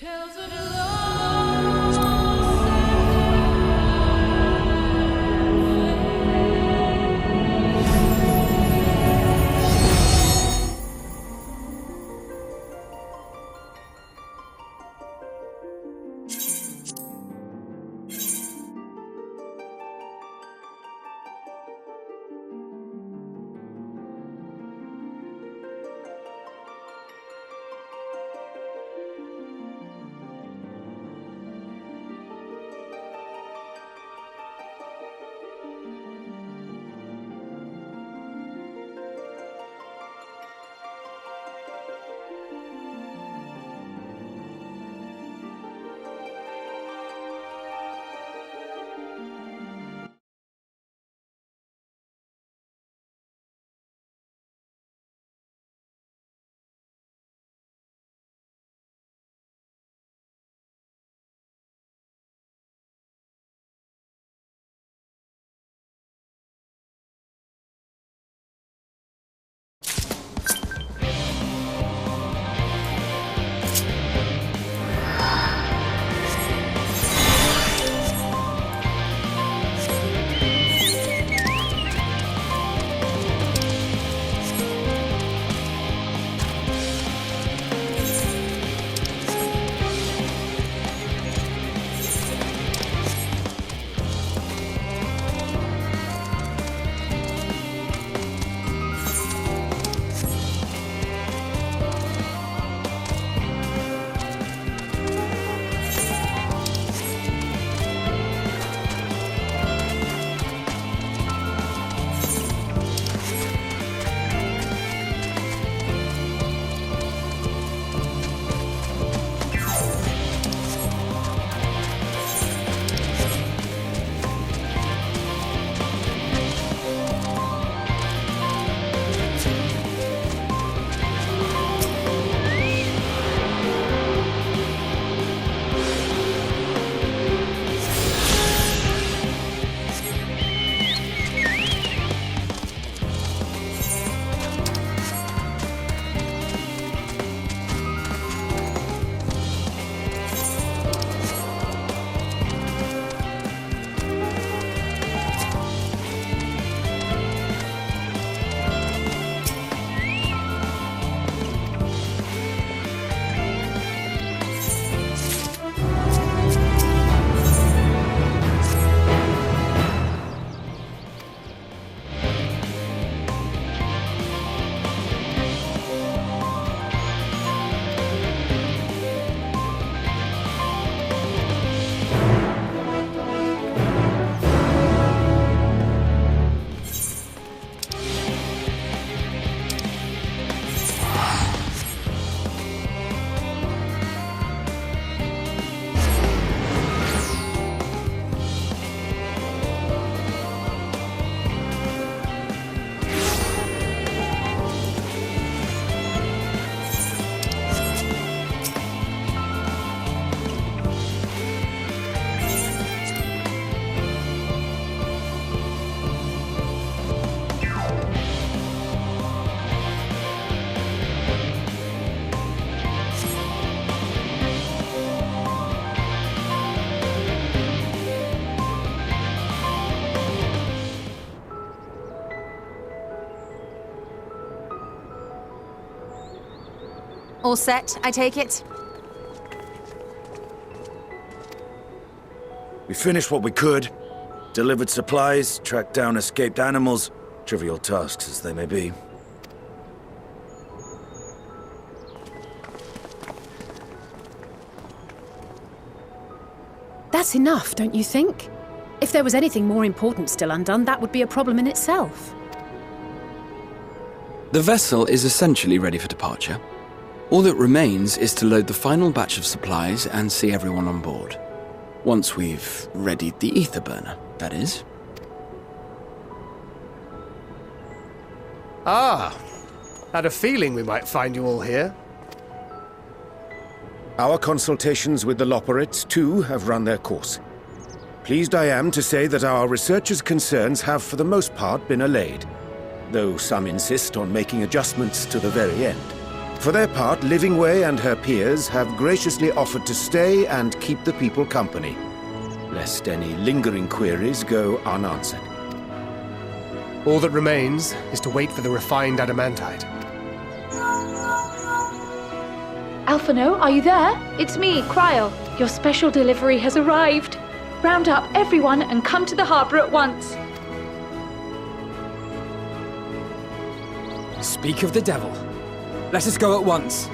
Tales of love. All set, I take it? We finished what we could. Delivered supplies, tracked down escaped animals. Trivial tasks as they may be. That's enough, don't you think? If there was anything more important still undone, that would be a problem in itself. The vessel is essentially ready for departure. All that remains is to load the final batch of supplies and see everyone on board. Once we've readied the ether burner, that is. Ah, had a feeling we might find you all here. Our consultations with the Loperites, too, have run their course. Pleased I am to say that our researchers' concerns have for the most part been allayed, though some insist on making adjustments to the very end. For their part, Livingway and her peers have graciously offered to stay and keep the people company, lest any lingering queries go unanswered. All that remains is to wait for the refined adamantite. Alphino, are you there? It's me, Kryl. Your special delivery has arrived. Round up everyone and come to the harbour at once. Speak of the devil. Let us go at once.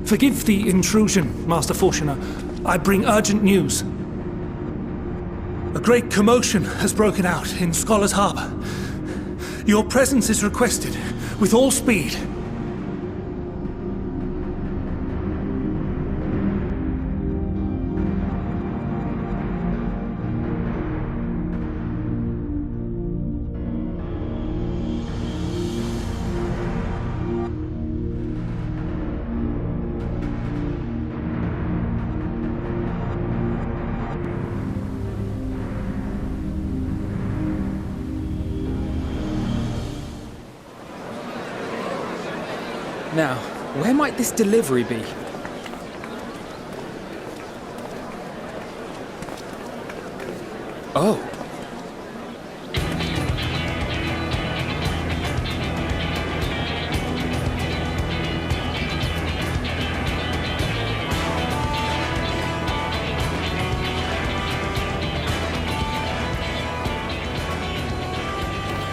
Forgive the intrusion, Master Fortuner. I bring urgent news. A great commotion has broken out in Scholars Harbour. Your presence is requested with all speed. Now, where might this delivery be? Oh.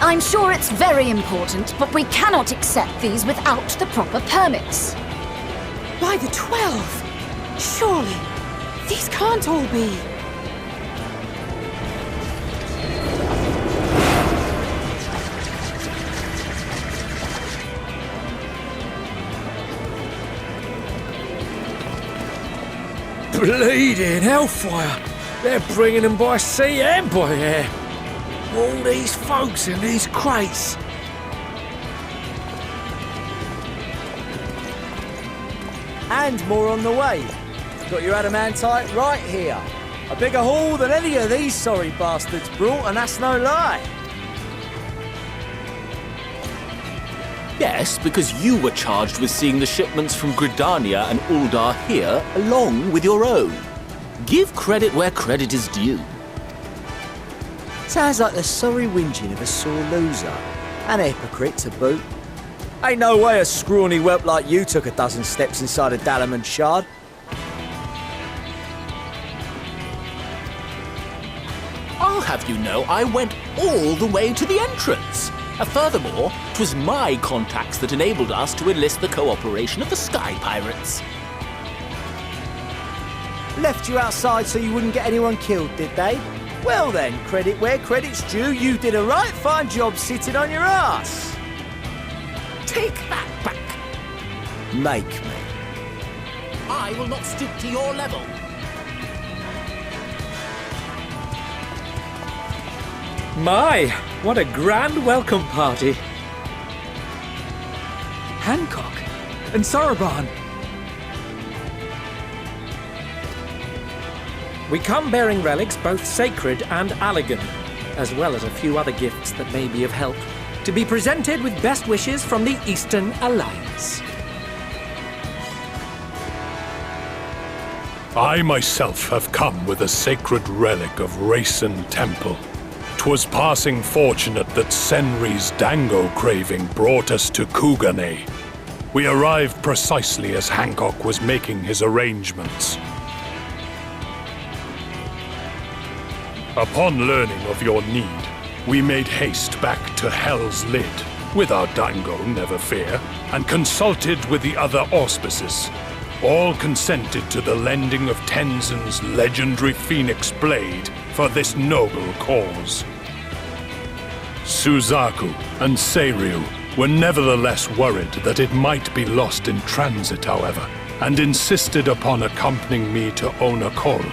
I'm sure it's very important, but we cannot accept these without the proper permits. By the 12! Surely, these can't all be. Bleeding hellfire! They're bringing them by sea and by air. All these folks in these crates. And more on the way. Got your adamantite right here. A bigger haul than any of these sorry bastards brought, and that's no lie. Yes, because you were charged with seeing the shipments from Gridania and Uldar here, along with your own. Give credit where credit is due. Sounds like the sorry whinging of a sore loser. And a hypocrite to boot. Ain't no way a scrawny whelp like you took a dozen steps inside a Dalamon shard. I'll have you know I went all the way to the entrance. Furthermore, 'twas my contacts that enabled us to enlist the cooperation of the Sky Pirates. Left you outside so you wouldn't get anyone killed, did they? Well then, credit where credit's due, you did a right fine job sitting on your ass. Take that back. Make me. I will not stoop to your level. My, what a grand welcome party. Hancock and Soroban. We come bearing relics both sacred and Allagan, as well as a few other gifts that may be of help, to be presented with best wishes from the Eastern Alliance. I myself have come with a sacred relic of Rayson Temple. 'Twas passing fortunate that Senri's dango craving brought us to Kugane. We arrived precisely as Hancock was making his arrangements. Upon learning of your need, we made haste back to Hell's Lid, with our dango, never fear, and consulted with the other auspices. All consented to the lending of Tenzin's legendary Phoenix Blade for this noble cause. Suzaku and Seiryu were nevertheless worried that it might be lost in transit, however, and insisted upon accompanying me to Onakoru,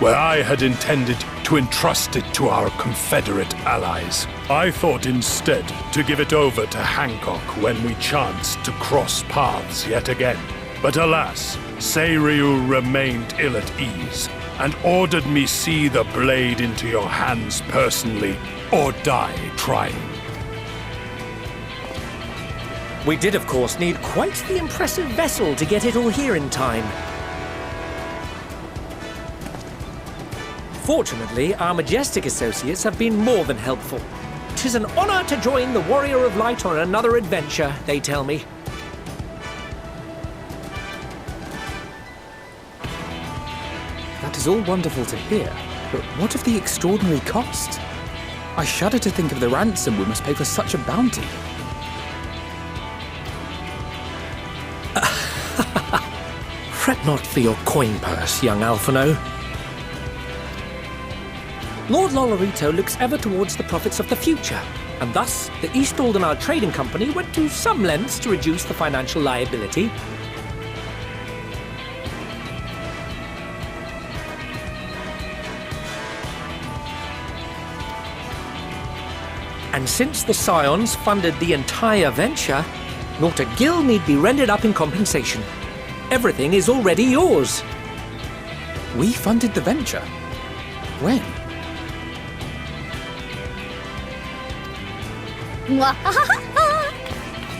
where I had intended to entrust it to our Confederate allies. I thought instead to give it over to Hancock when we chanced to cross paths yet again. But alas, Seiryu remained ill at ease and ordered me see the blade into your hands personally or die trying. We did, of course, need quite the impressive vessel to get it all here in time. Fortunately, our majestic associates have been more than helpful. 'Tis an honor to join the Warrior of Light on another adventure, they tell me. That is all wonderful to hear, but what of the extraordinary cost? I shudder to think of the ransom we must pay for such a bounty. Fret not for your coin purse, young Alphino. Lord Lolorito looks ever towards the profits of the future, and thus the East Aldenar Trading Company went to some lengths to reduce the financial liability. And since the Scions funded the entire venture, not a gill need be rendered up in compensation. Everything is already yours. We funded the venture? When?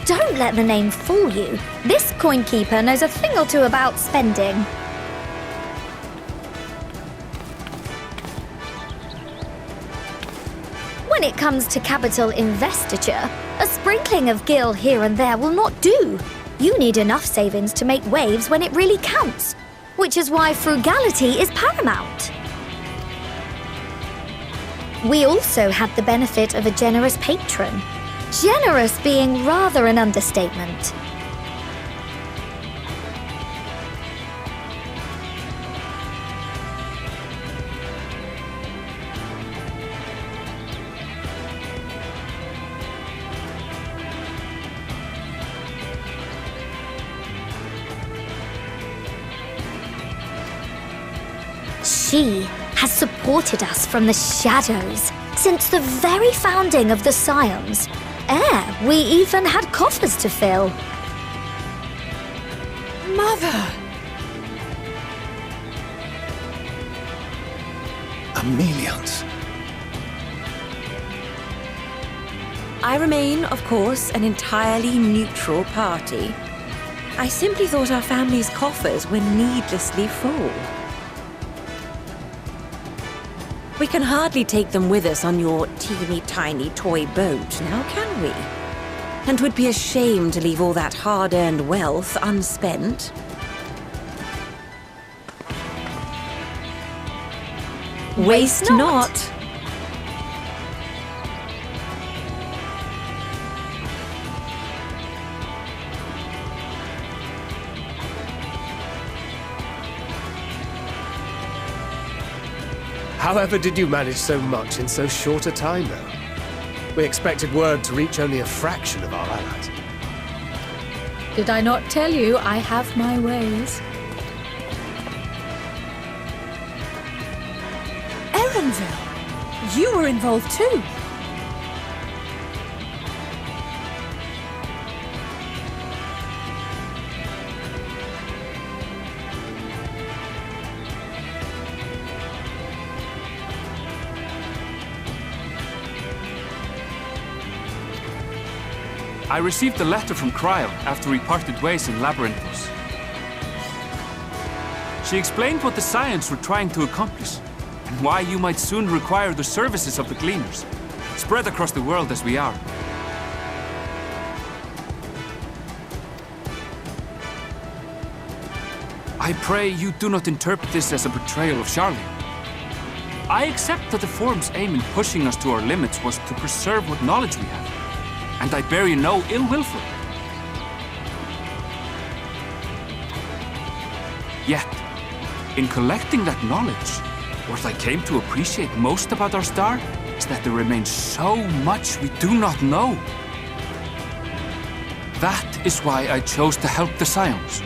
Don't let the name fool you. This coin keeper knows a thing or two about spending. When it comes to capital investiture, a sprinkling of gil here and there will not do. You need enough savings to make waves when it really counts, which is why frugality is paramount. We also had the benefit of a generous patron. Generous being rather an understatement. She has supported us from the shadows since the very founding of the Scions. We even had coffers to fill. Mother! Amelians. I remain, of course, an entirely neutral party. I simply thought our family's coffers were needlessly full. We can hardly take them with us on your teeny-tiny toy boat, now can we? And 'twould be a shame to leave all that hard-earned wealth unspent. Waste not. However did you manage so much in so short a time, though? We expected word to reach only a fraction of our allies. Did I not tell you I have my ways? Erenville, you were involved too. I received a letter from Cryle after we parted ways in Labyrinthos. She explained what the Scions were trying to accomplish, and why you might soon require the services of the Gleaners, spread across the world as we are. I pray you do not interpret this as a betrayal of Charlie. I accept that the Forum's aim in pushing us to our limits was to preserve what knowledge we have. And I bear you no ill will for it. Yet, in collecting that knowledge, what I came to appreciate most about our star is that there remains so much we do not know. That is why I chose to help the Scions,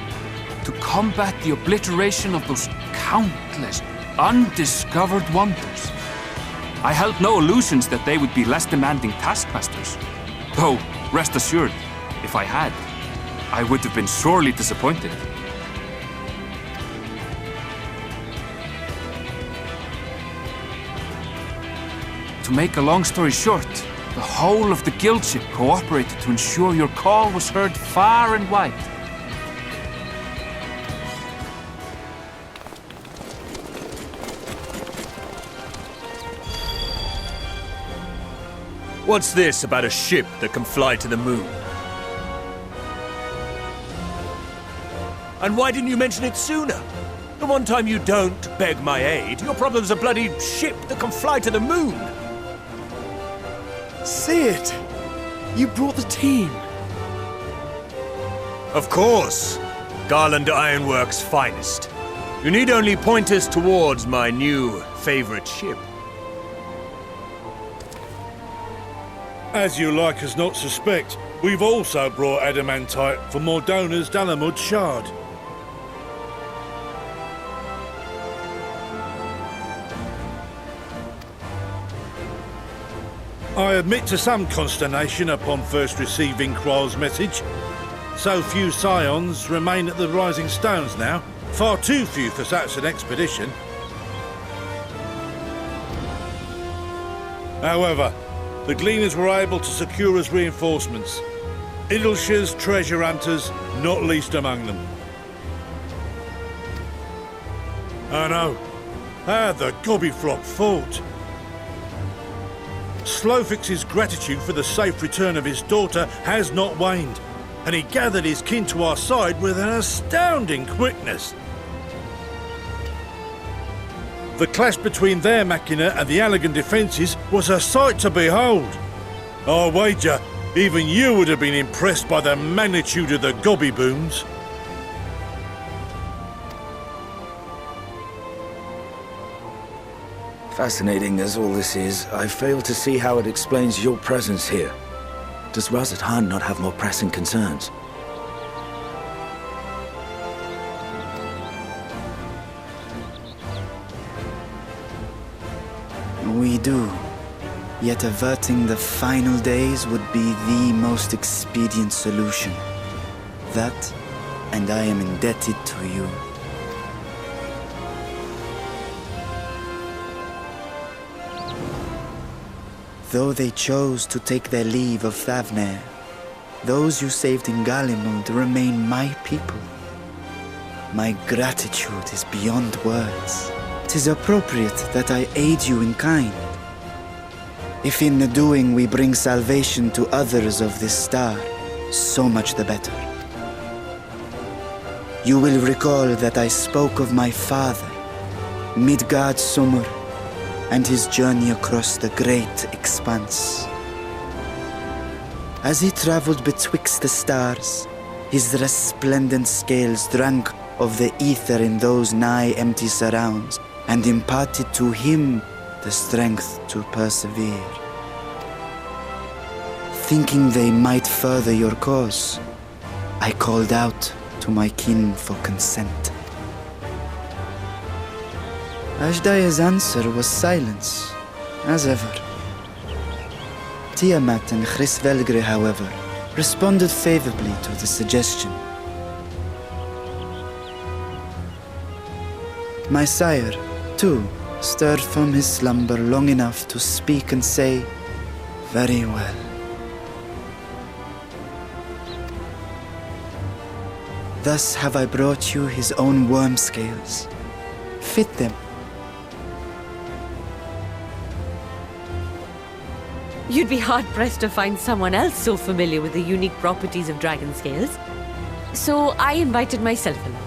to combat the obliteration of those countless undiscovered wonders. I held no illusions that they would be less demanding taskmasters. Though, rest assured, if I had, I would have been sorely disappointed. To make a long story short, the whole of the guild ship cooperated to ensure your call was heard far and wide. What's this about a ship that can fly to the moon? And why didn't you mention it sooner? The one time you don't beg my aid, your problem's a bloody ship that can fly to the moon. See it! You brought the team. Of course. Garland Ironworks' finest. You need only point us towards my new favorite ship. As you like us not suspect, we've also brought adamantite for Mordona's Dalamud Shard. I admit to some consternation upon first receiving Kryl's message. So few scions remain at the Rising Stones now. Far too few for such an expedition. However, the Gleaners were able to secure us reinforcements. Idleshire's treasure hunters, not least among them. I know. How the Gobbyflock fought. Slowfix's gratitude for the safe return of his daughter has not waned, and he gathered his kin to our side with an astounding quickness. The clash between their machina and the Allagan defences was a sight to behold. I wager even you would have been impressed by the magnitude of the gobby booms. Fascinating as all this is, I fail to see how it explains your presence here. Does Razat Han not have more pressing concerns? We do. Yet averting the final days would be the most expedient solution. That, and I am indebted to you. Though they chose to take their leave of Thavnair, those you saved in Galimund remain my people. My gratitude is beyond words. 'Tis appropriate that I aid you in kind. If in the doing we bring salvation to others of this star, so much the better. You will recall that I spoke of my father, Midgard Sumur, and his journey across the great expanse. As he traveled betwixt the stars, his resplendent scales drank of the ether in those nigh empty surrounds, and imparted to him the strength to persevere. Thinking they might further your cause, I called out to my kin for consent. Ashdaya's answer was silence, as ever. Tiamat and Chris-Velgre, however, responded favorably to the suggestion. My sire, too, stirred from his slumber long enough to speak and say, "Very well." Thus have I brought you his own worm scales. Fit them. You'd be hard-pressed to find someone else so familiar with the unique properties of dragon scales. So I invited myself along.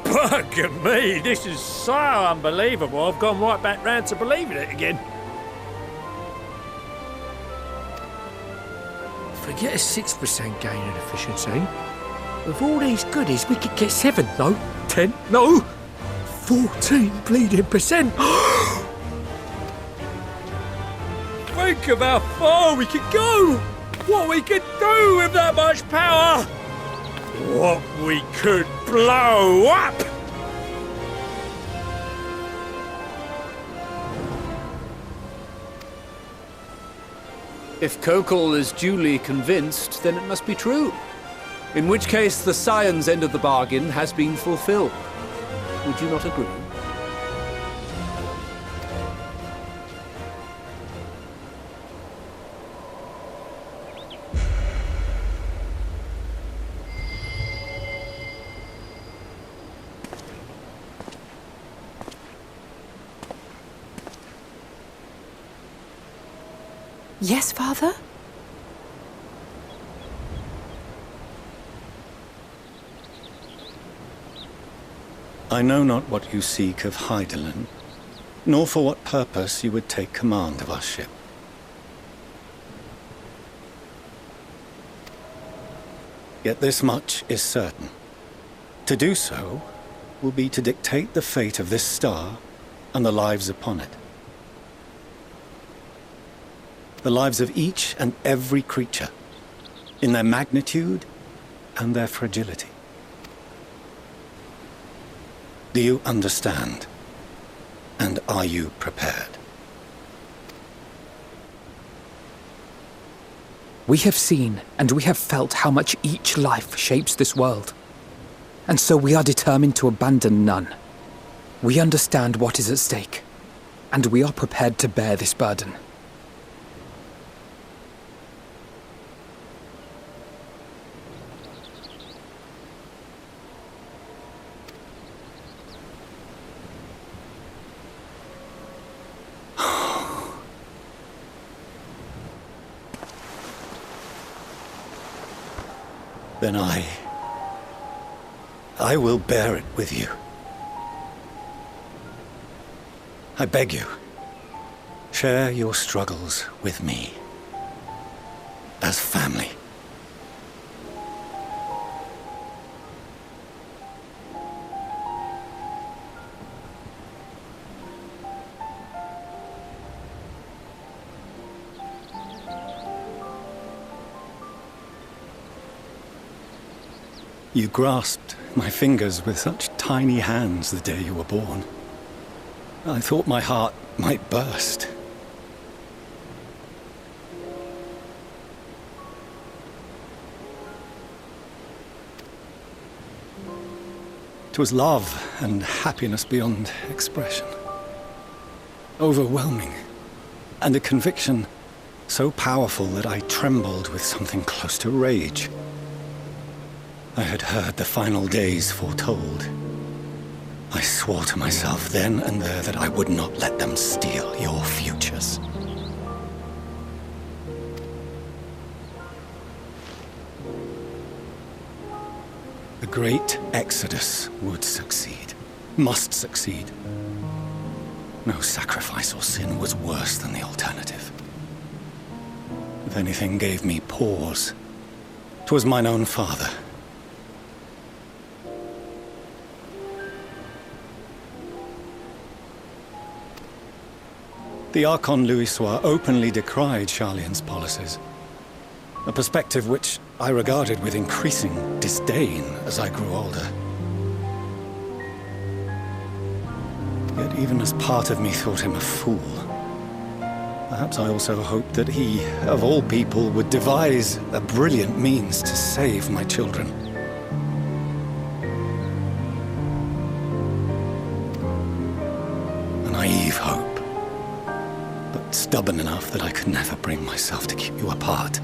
Bugger me, this is so unbelievable. I've gone right back round to believing it again. Forget a 6% gain in efficiency. With all these goodies, we could get 7, no? 10, no? 14 bleeding percent. Think of how far we could go! What we could do with that much power! What we could blow up! If Kokol is duly convinced, then it must be true. In which case, the Scion's end of the bargain has been fulfilled. Would you not agree? Yes, Father? I know not what you seek of Hydaelyn, nor for what purpose you would take command of our ship. Yet this much is certain. To do so will be to dictate the fate of this star and the lives upon it. The lives of each and every creature, in their magnitude and their fragility. Do you understand? And are you prepared? We have seen and we have felt how much each life shapes this world. And so we are determined to abandon none. We understand what is at stake, and we are prepared to bear this burden. Then I will bear it with you. I beg you, share your struggles with me, as family. You grasped my fingers with such tiny hands the day you were born. I thought my heart might burst. 'Twas love and happiness beyond expression. Overwhelming, and a conviction so powerful that I trembled with something close to rage. I had heard the final days foretold. I swore to myself then and there that I would not let them steal your futures. The great Exodus would succeed, must succeed. No sacrifice or sin was worse than the alternative. If anything gave me pause, 'twas mine own father. The Archon Louisoix openly decried Sharlayan's policies, a perspective which I regarded with increasing disdain as I grew older. Yet even as part of me thought him a fool, perhaps I also hoped that he, of all people, would devise a brilliant means to save my children. A naive hope, but stubborn enough that I could never bring myself to keep you apart.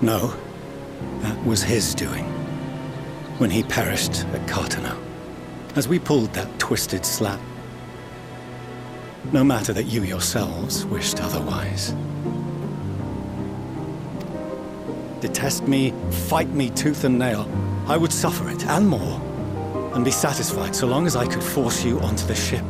No, that was his doing, when he perished at Carteneau, as we pulled that twisted slat. No matter that you yourselves wished otherwise. Detest me, fight me tooth and nail, I would suffer it, and more, and be satisfied so long as I could force you onto the ship.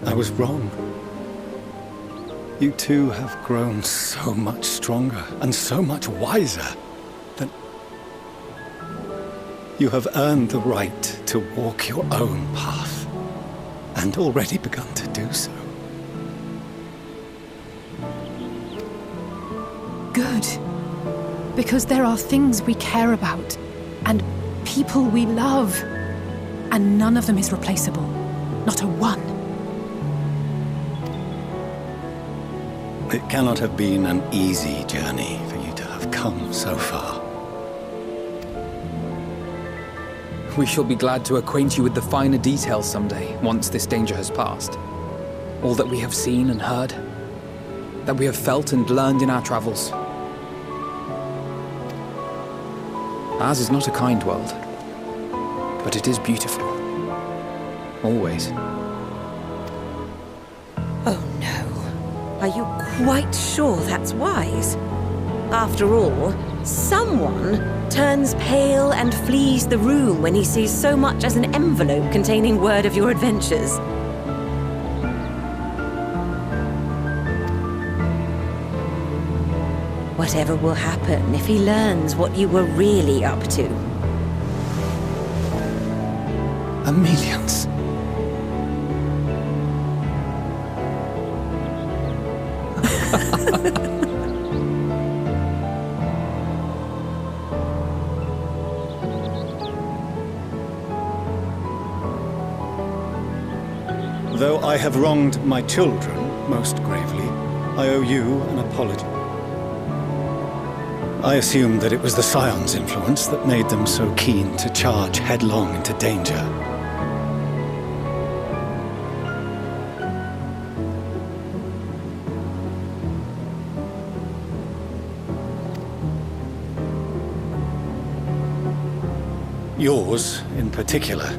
I was wrong. You two have grown so much stronger and so much wiser that You have earned the right to walk your own path, and already begun to do so. Good. Because there are things we care about, and people we love, and none of them is replaceable. Not a one. It cannot have been an easy journey for you to have come so far. We shall be glad to acquaint you with the finer details someday, once this danger has passed. All that we have seen and heard, that we have felt and learned in our travels. Ours is not a kind world, but it is beautiful. Always. Oh no. Are you quite sure that's wise? After all, someone turns pale and flees the room when he sees so much as an envelope containing word of your adventures. Whatever will happen if he learns what you were really up to? Amelians. Though I have wronged my children most gravely, I owe you an apology. I assumed that it was the Scion's influence that made them so keen to charge headlong into danger. Yours, in particular.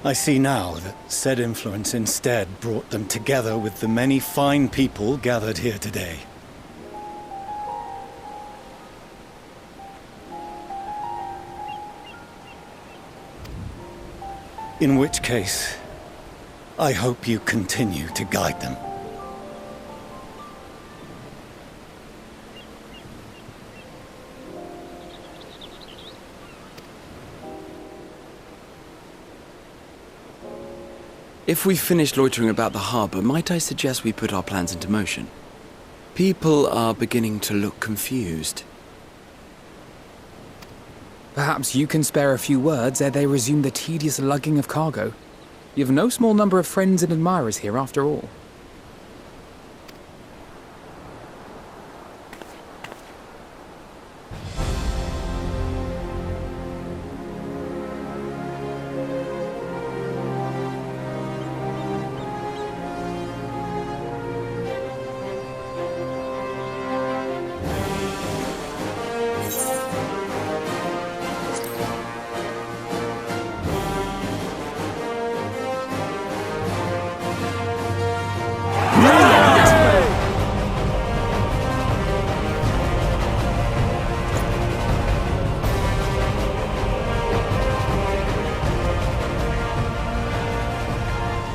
I see now that said influence instead brought them together with the many fine people gathered here today. In which case, I hope you continue to guide them. If we've finished loitering about the harbour, might I suggest we put our plans into motion? People are beginning to look confused. Perhaps you can spare a few words ere they resume the tedious lugging of cargo. You've no small number of friends and admirers here, after all.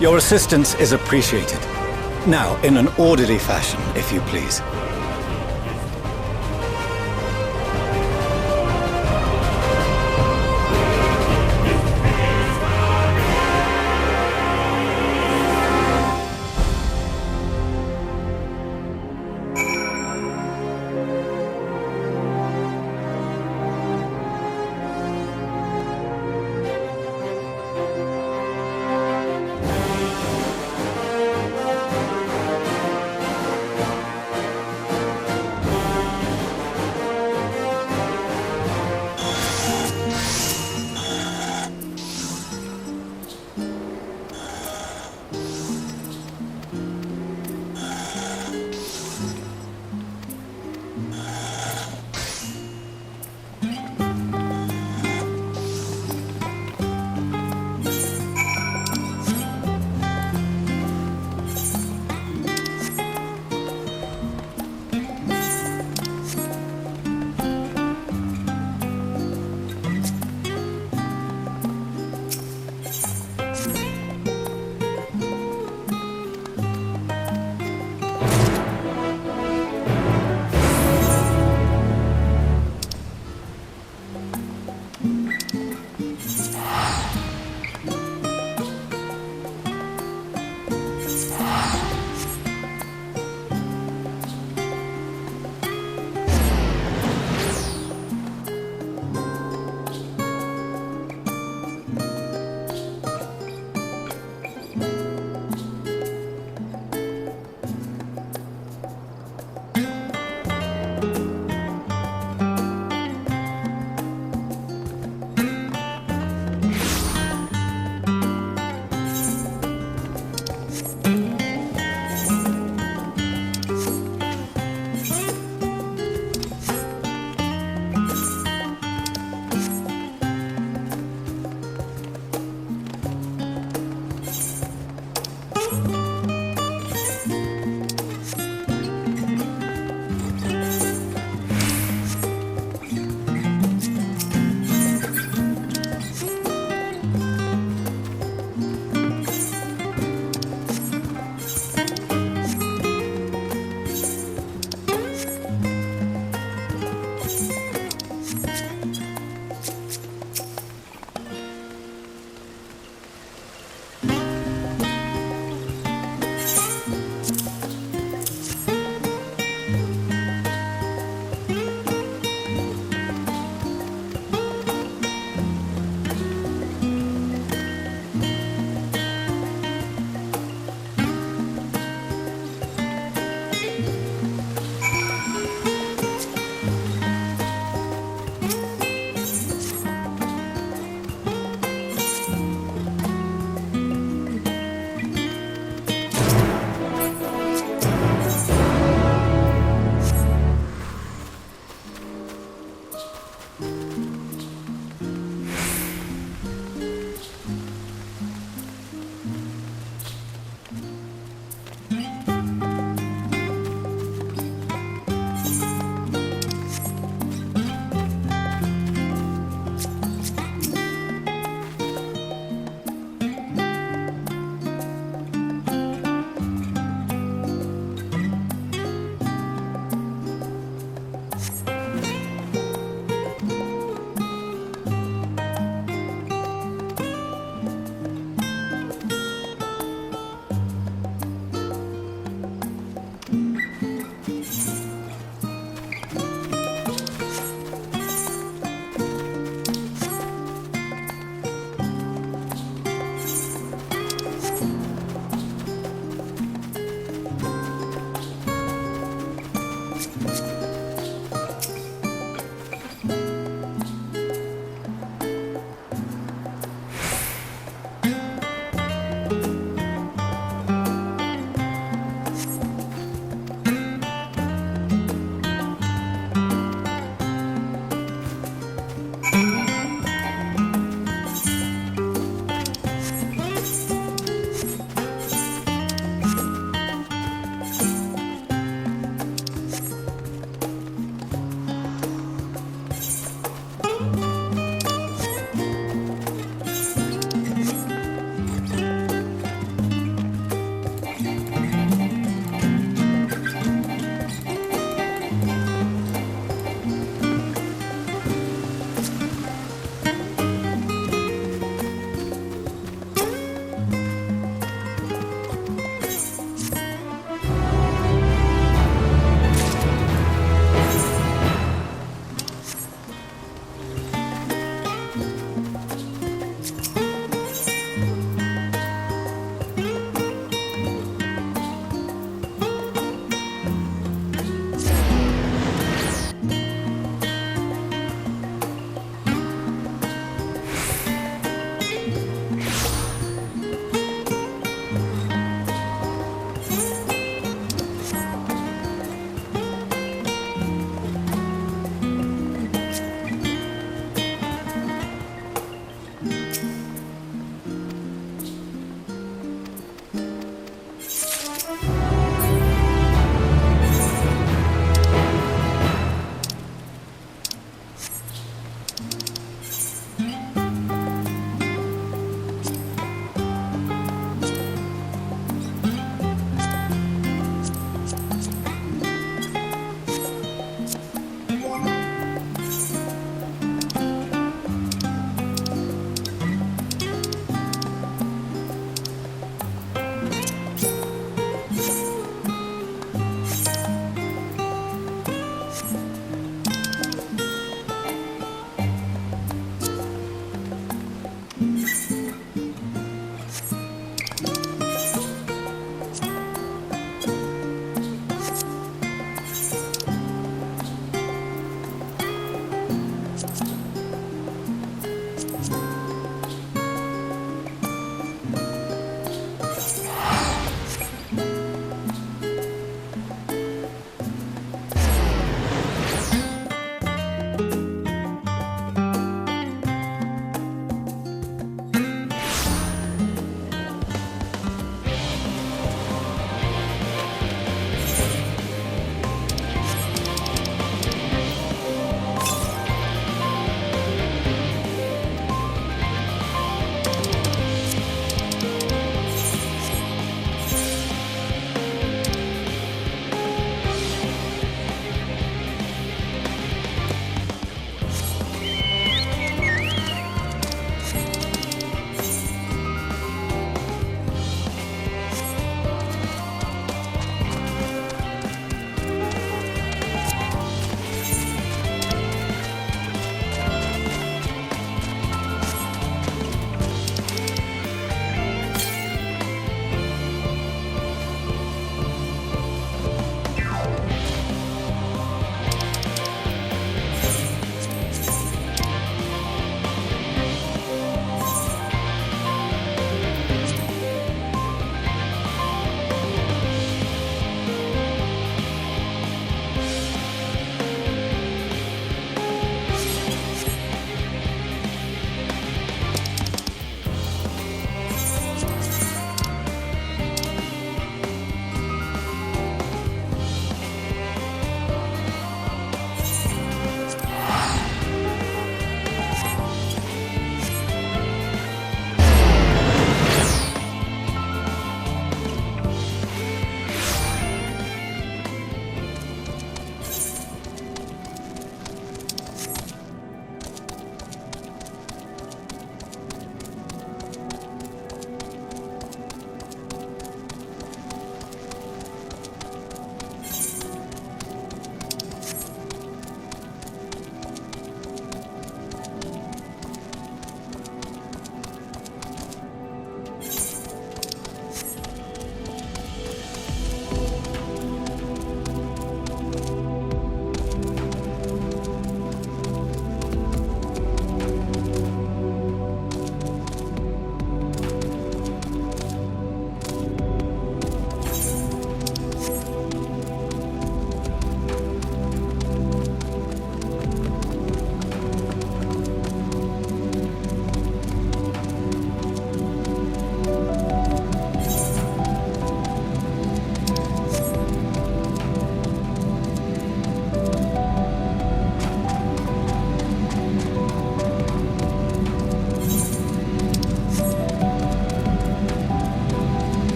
Your assistance is appreciated. Now, in an orderly fashion, if you please.